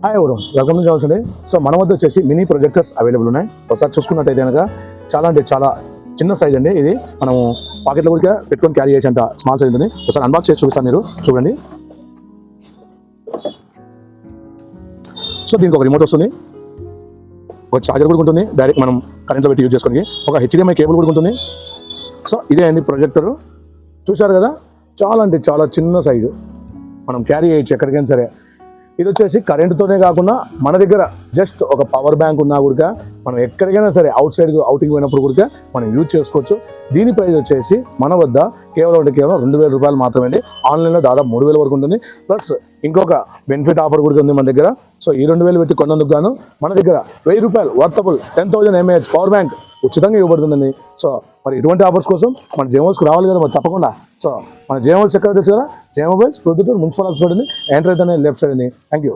Hi ఎవరు welcome to Johne's అండి. So మన వద్ద వచ్చేసి మినీ ప్రొజెక్టర్స్ అవైలబుల్ ఉన్నాయి. ఒకసారి చూసుకున్నట్టయితే కనుక చాలా అంటే చాలా చిన్న సైజ్ అండి. ఇది మనం పాకెట్లో కూడా పెట్టుకొని క్యారీ చేసేంత స్మాల్ సైజ్ ఉంటుంది. ఒకసారి అన్బాక్స్ చేసి చూపిస్తాను, మీరు చూడండి. సో దీనికి ఒక రిమోట్ వస్తుంది, ఒక చార్జర్ కూడా ఉంటుంది, డైరెక్ట్ మనం కరెంట్లో పెట్టి యూజ్ చేసుకోవడానికి. ఒక HDMI కేబుల్ కూడా ఉంటుంది. సో ఇదే అండి ప్రొజెక్టర్. చూశారు కదా, చాలా అంటే చాలా చిన్న సైజు, మనం క్యారీ చేయొచ్చు ఎక్కడికైనా సరే. ఇది వచ్చేసి కరెంటుతోనే కాకుండా మన దగ్గర జస్ట్ ఒక పవర్ బ్యాంక్ ఉన్నా కూడా మనం ఎక్కడికైనా సరే అవుటింగ్ పోయినప్పుడు కూడా మనం యూజ్ చేసుకోవచ్చు. దీని ప్రైస్ వచ్చేసి మన వద్ద కేవలం 2,000 రూపాయలు మాత్రమే. ఆన్లైన్లో దాదాపు 3,000 వరకు ఉంటుంది. ప్లస్ ఇంకొక బెనిఫిట్ ఆఫర్ కూడా ఉంది మన దగ్గర. సో ఈ 2,000 పెట్టి కొన్నందుకు గాను మన దగ్గర 1,000 రూపాయలు వర్తబుల్ 10,000 mAh పవర్ బ్యాంక్ ఉచితంగా ఇవ్వబడుతుందండి. సో మరి ఇటువంటి ఆఫర్స్ కోసం మన జేమోబైల్స్కి రావాలి కదా మరి తప్పకుండా. సో మన జేమోబైల్స్ ఎక్కడ తెలుసు కదా, జేమోబైల్స్ ప్రొద్దుటూరు మున్సిపల్ హాస్పిటల్ ఎంటర్ అయితేనే లెఫ్ట్ సైడ్ అండి. Thank you.